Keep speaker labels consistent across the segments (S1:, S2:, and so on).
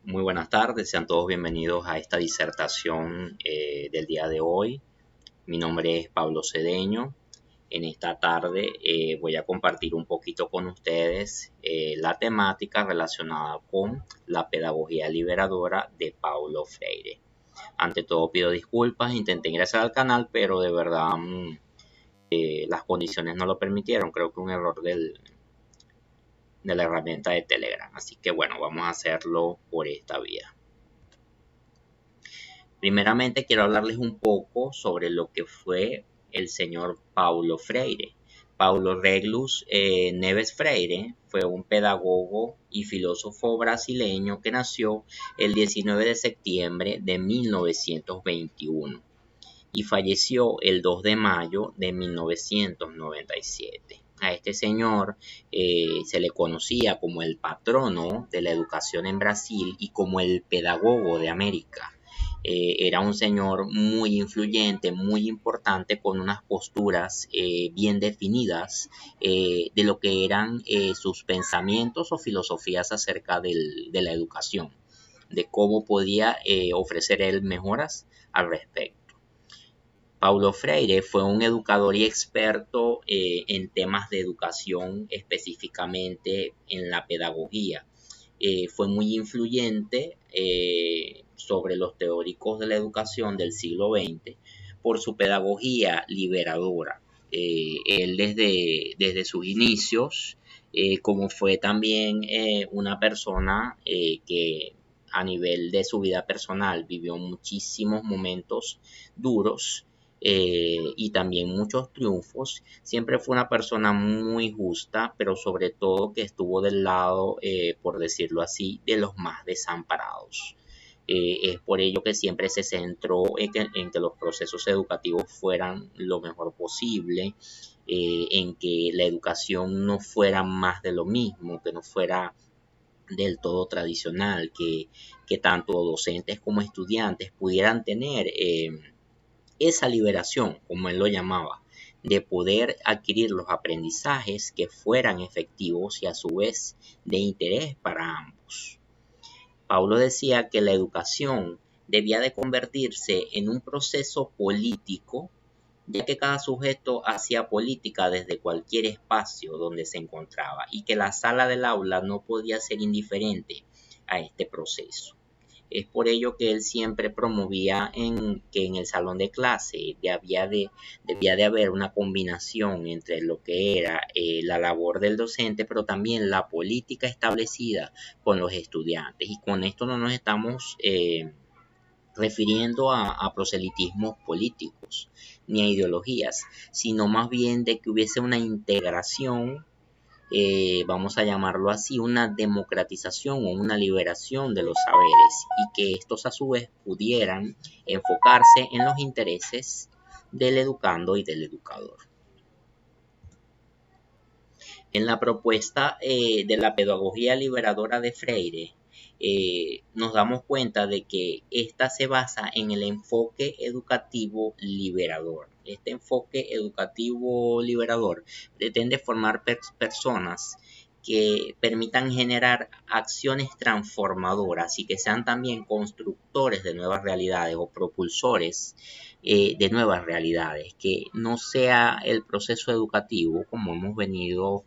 S1: Muy buenas tardes, sean todos bienvenidos a esta disertación del día de hoy. Mi nombre es Pablo Cedeño. En esta tarde voy a compartir un poquito con ustedes la temática relacionada con la pedagogía liberadora de Paulo Freire. Ante todo pido disculpas, intenté ingresar al canal, pero de verdad las condiciones no lo permitieron. Creo que un error de la herramienta de Telegram. Así que bueno, vamos a hacerlo por esta vía. Primeramente quiero hablarles un poco sobre lo que fue el señor Paulo Freire. Paulo Reglus Neves Freire fue un pedagogo y filósofo brasileño que nació el 19 de septiembre de 1921 y falleció el 2 de mayo de 1997. A este señor se le conocía como el patrono de la educación en Brasil y como el pedagogo de América. Era un señor muy influyente, muy importante, con unas posturas bien definidas de lo que eran sus pensamientos o filosofías acerca de la educación, de cómo podía ofrecer él mejoras al respecto. Paulo Freire fue un educador y experto en temas de educación, específicamente en la pedagogía. Fue muy influyente sobre los teóricos de la educación del siglo XX por su pedagogía liberadora. Él desde sus inicios, como fue también una persona que a nivel de su vida personal vivió muchísimos momentos duros y también muchos triunfos. Siempre fue una persona muy justa, pero sobre todo que estuvo del lado, por decirlo así, de los más desamparados. Es por ello que siempre se centró en que los procesos educativos fueran lo mejor posible, en que la educación no fuera más de lo mismo, que no fuera del todo tradicional, que tanto docentes como estudiantes pudieran tener esa liberación, como él lo llamaba, de poder adquirir los aprendizajes que fueran efectivos y a su vez de interés para ambos. Paulo decía que la educación debía de convertirse en un proceso político, ya que cada sujeto hacía política desde cualquier espacio donde se encontraba y que la sala del aula no podía ser indiferente a este proceso. Es por ello que él siempre promovía que en el salón de clase debía de haber una combinación entre lo que era la labor del docente, pero también la política establecida con los estudiantes. Y con esto no nos estamos refiriendo a proselitismos políticos ni a ideologías, sino más bien de que hubiese una integración, vamos a llamarlo así, una democratización o una liberación de los saberes y que estos a su vez pudieran enfocarse en los intereses del educando y del educador. En la propuesta de la pedagogía liberadora de Freire, nos damos cuenta de que esta se basa en el enfoque educativo liberador. Este enfoque educativo liberador pretende formar personas que permitan generar acciones transformadoras y que sean también constructores de nuevas realidades o propulsores de nuevas realidades, que no sea el proceso educativo como hemos venido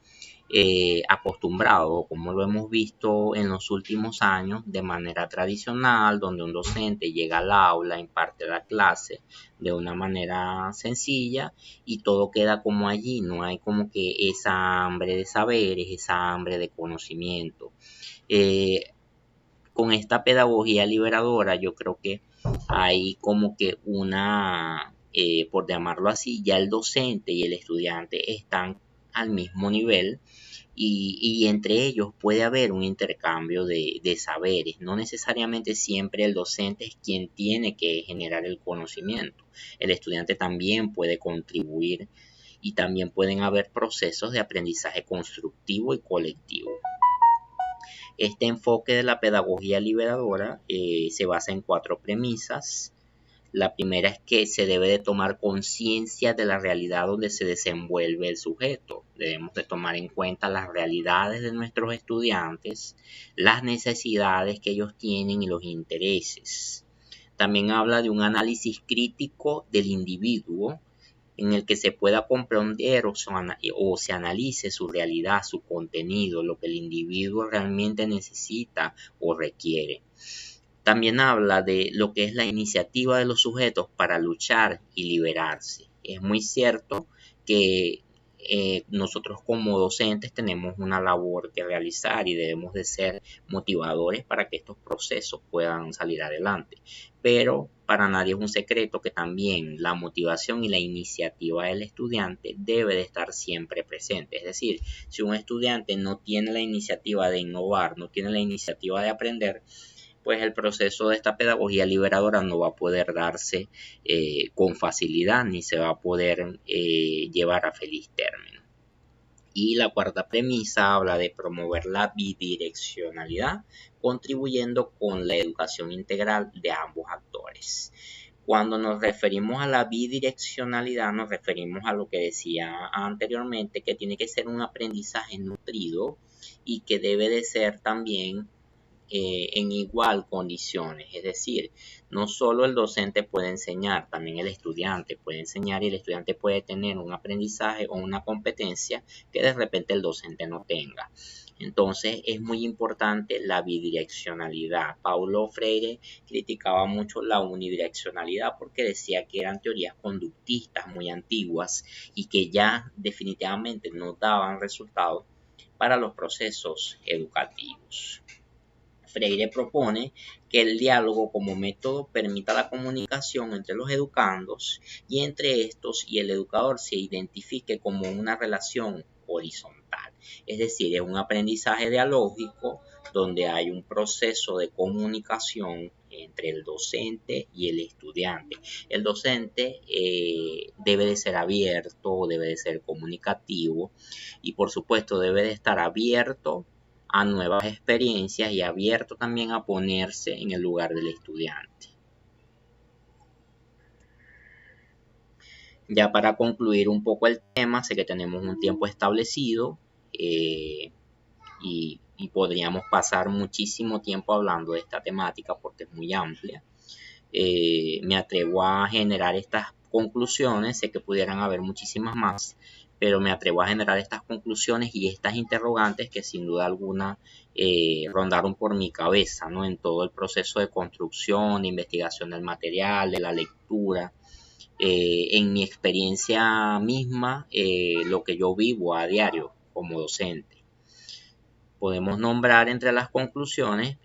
S1: acostumbrado, como lo hemos visto en los últimos años, de manera tradicional, donde un docente llega al aula, imparte la clase de una manera sencilla y todo queda como allí, no hay como que esa hambre de saberes, esa hambre de conocimiento. Con esta pedagogía liberadora yo creo que hay como que por llamarlo así, ya el docente y el estudiante están al mismo nivel y entre ellos puede haber un intercambio de saberes. No necesariamente siempre el docente es quien tiene que generar el conocimiento. El estudiante también puede contribuir y también pueden haber procesos de aprendizaje constructivo y colectivo. Este enfoque de la pedagogía liberadora se basa en 4 premisas. La primera es que se debe de tomar conciencia de la realidad donde se desenvuelve el sujeto. Debemos de tomar en cuenta las realidades de nuestros estudiantes, las necesidades que ellos tienen y los intereses. También habla de un análisis crítico del individuo en el que se pueda comprender o se analice su realidad, su contenido, lo que el individuo realmente necesita o requiere. También habla de lo que es la iniciativa de los sujetos para luchar y liberarse. Es muy cierto que nosotros como docentes tenemos una labor que realizar y debemos de ser motivadores para que estos procesos puedan salir adelante. Pero para nadie es un secreto que también la motivación y la iniciativa del estudiante debe de estar siempre presente. Es decir, si un estudiante no tiene la iniciativa de innovar, no tiene la iniciativa de aprender, pues el proceso de esta pedagogía liberadora no va a poder darse con facilidad ni se va a poder llevar a feliz término. Y la cuarta premisa habla de promover la bidireccionalidad, contribuyendo con la educación integral de ambos actores. Cuando nos referimos a la bidireccionalidad, nos referimos a lo que decía anteriormente, que tiene que ser un aprendizaje nutrido y que debe de ser también en igual condiciones. Es decir, no solo el docente puede enseñar, también el estudiante puede enseñar y el estudiante puede tener un aprendizaje o una competencia que de repente el docente no tenga. Entonces es muy importante la bidireccionalidad. Paulo Freire criticaba mucho la unidireccionalidad porque decía que eran teorías conductistas muy antiguas y que ya definitivamente no daban resultados para los procesos educativos. Freire propone que el diálogo como método permita la comunicación entre los educandos y entre estos y el educador se identifique como una relación horizontal. Es decir, es un aprendizaje dialógico donde hay un proceso de comunicación entre el docente y el estudiante. El docente debe de ser abierto, debe de ser comunicativo y por supuesto debe de estar abierto a nuevas experiencias y abierto también a ponerse en el lugar del estudiante. Ya para concluir un poco el tema, sé que tenemos un tiempo establecido y podríamos pasar muchísimo tiempo hablando de esta temática porque es muy amplia. Me atrevo a generar estas conclusiones, sé que pudieran haber muchísimas más, pero me atrevo a generar estas conclusiones y estas interrogantes que sin duda alguna rondaron por mi cabeza, ¿no? En todo el proceso de construcción, de investigación del material, de la lectura, en mi experiencia misma, lo que yo vivo a diario como docente. Podemos nombrar entre las conclusiones,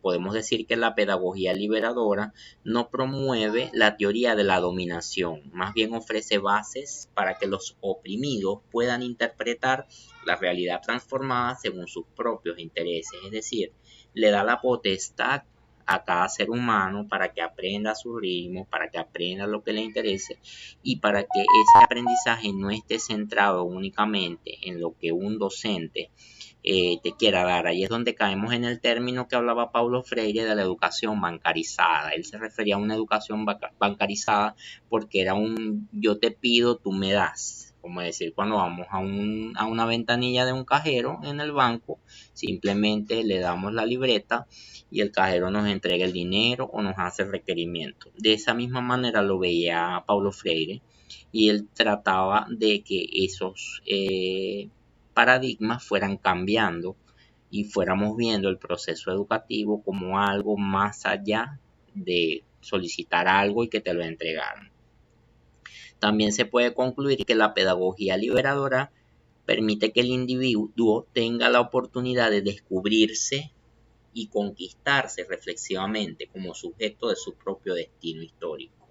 S1: podemos decir que la pedagogía liberadora no promueve la teoría de la dominación, más bien ofrece bases para que los oprimidos puedan interpretar la realidad transformada según sus propios intereses, es decir, le da la potestad a cada ser humano para que aprenda a su ritmo, para que aprenda lo que le interese y para que ese aprendizaje no esté centrado únicamente en lo que un docente te quiera dar. Ahí es donde caemos en el término que hablaba Paulo Freire de la educación bancarizada. Él se refería a una educación bancarizada porque era un yo te pido, tú me das. Como decir, cuando vamos a una ventanilla de un cajero en el banco, simplemente le damos la libreta y el cajero nos entrega el dinero o nos hace el requerimiento. De esa misma manera lo veía Paulo Freire y él trataba de que esos paradigmas fueran cambiando y fuéramos viendo el proceso educativo como algo más allá de solicitar algo y que te lo entregaran. También se puede concluir que la pedagogía liberadora permite que el individuo tenga la oportunidad de descubrirse y conquistarse reflexivamente como sujeto de su propio destino histórico.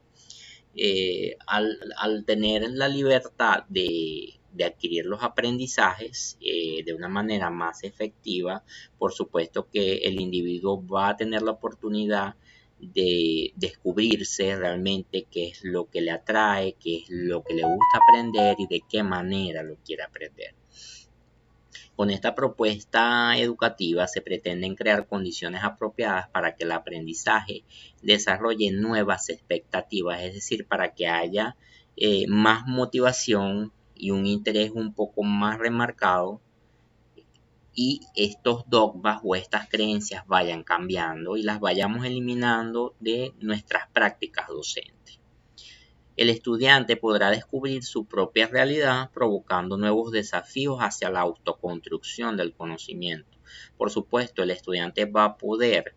S1: Al tener la libertad de adquirir los aprendizajes de una manera más efectiva, por supuesto que el individuo va a tener la oportunidad de descubrirse realmente qué es lo que le atrae, qué es lo que le gusta aprender y de qué manera lo quiere aprender. Con esta propuesta educativa se pretenden crear condiciones apropiadas para que el aprendizaje desarrolle nuevas expectativas, es decir, para que haya más motivación y un interés un poco más remarcado, y estos dogmas o estas creencias vayan cambiando y las vayamos eliminando de nuestras prácticas docentes. El estudiante podrá descubrir su propia realidad, provocando nuevos desafíos hacia la autoconstrucción del conocimiento. Por supuesto, el estudiante va a poder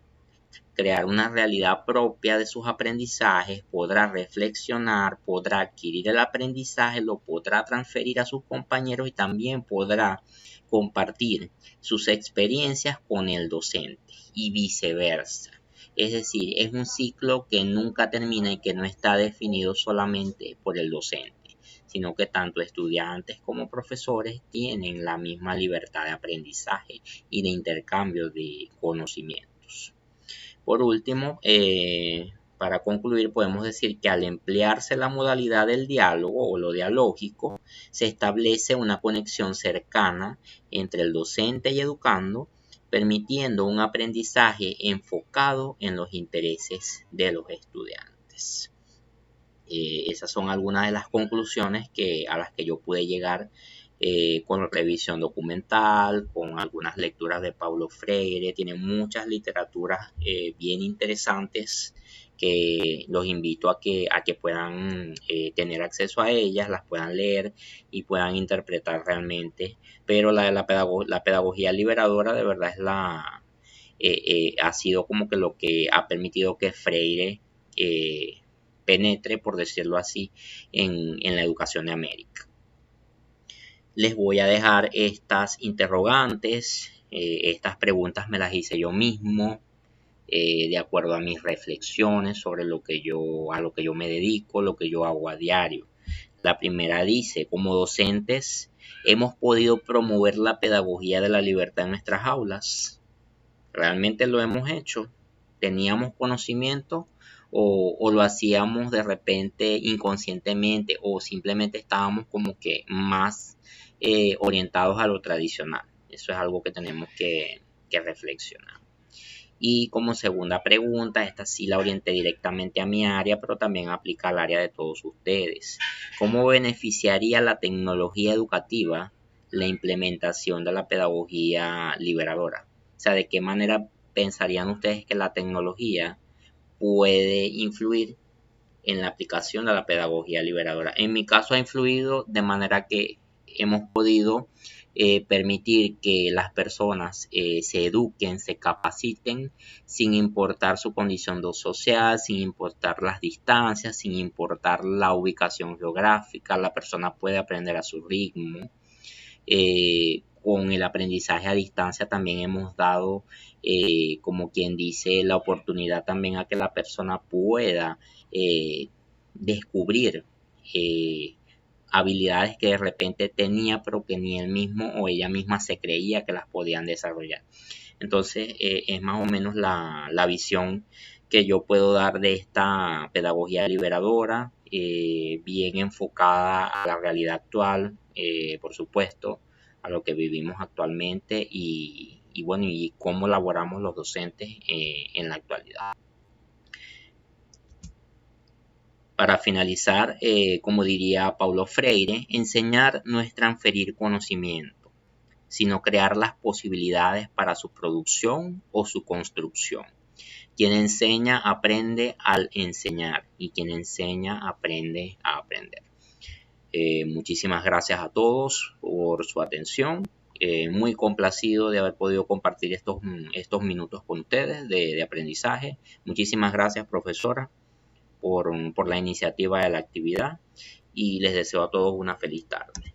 S1: crear una realidad propia de sus aprendizajes, podrá reflexionar, podrá adquirir el aprendizaje, lo podrá transferir a sus compañeros y también podrá compartir sus experiencias con el docente y viceversa. Es decir, es un ciclo que nunca termina y que no está definido solamente por el docente, sino que tanto estudiantes como profesores tienen la misma libertad de aprendizaje y de intercambio de conocimientos. Por último, para concluir, podemos decir que al emplearse la modalidad del diálogo o lo dialógico, se establece una conexión cercana entre el docente y educando, permitiendo un aprendizaje enfocado en los intereses de los estudiantes. Esas son algunas de las conclusiones a las que yo pude llegar con revisión documental, con algunas lecturas de Paulo Freire. Tiene muchas literaturas bien interesantes que los invito a que puedan tener acceso a ellas, las puedan leer y puedan interpretar realmente. Pero la pedagogía liberadora de verdad ha sido como que lo que ha permitido que Freire penetre, por decirlo así, en la educación de América. Les voy a dejar estas interrogantes, estas preguntas me las hice yo mismo, de acuerdo a mis reflexiones sobre a lo que yo me dedico, lo que yo hago a diario. La primera dice: como docentes, ¿hemos podido promover la pedagogía de la libertad en nuestras aulas? ¿Realmente lo hemos hecho? ¿Teníamos conocimiento o lo hacíamos de repente inconscientemente, o simplemente estábamos como que más orientados a lo tradicional? Eso es algo que tenemos que reflexionar. Y como segunda pregunta, esta sí la orienté directamente a mi área, pero también aplica al área de todos ustedes. ¿Cómo beneficiaría la tecnología educativa la implementación de la pedagogía liberadora? O sea, ¿de qué manera pensarían ustedes que la tecnología puede influir en la aplicación de la pedagogía liberadora? En mi caso ha influido de manera que hemos podido permitir que las personas se eduquen, se capaciten, sin importar su condición social, sin importar las distancias, sin importar la ubicación geográfica. La persona puede aprender a su ritmo. Con el aprendizaje a distancia también hemos dado, como quien dice, la oportunidad también a que la persona pueda descubrir habilidades que de repente tenía, pero que ni él mismo o ella misma se creía que las podían desarrollar. Entonces, es más o menos la visión que yo puedo dar de esta pedagogía liberadora, bien enfocada a la realidad actual, por supuesto, a lo que vivimos actualmente y bueno, y cómo laboramos los docentes en la actualidad. Para finalizar, como diría Paulo Freire, enseñar no es transferir conocimiento, sino crear las posibilidades para su producción o su construcción. Quien enseña aprende al enseñar y quien enseña aprende a aprender. Muchísimas gracias a todos por su atención. Muy complacido de haber podido compartir estos minutos con ustedes de aprendizaje. Muchísimas gracias, profesora, por la iniciativa de la actividad, y les deseo a todos una feliz tarde.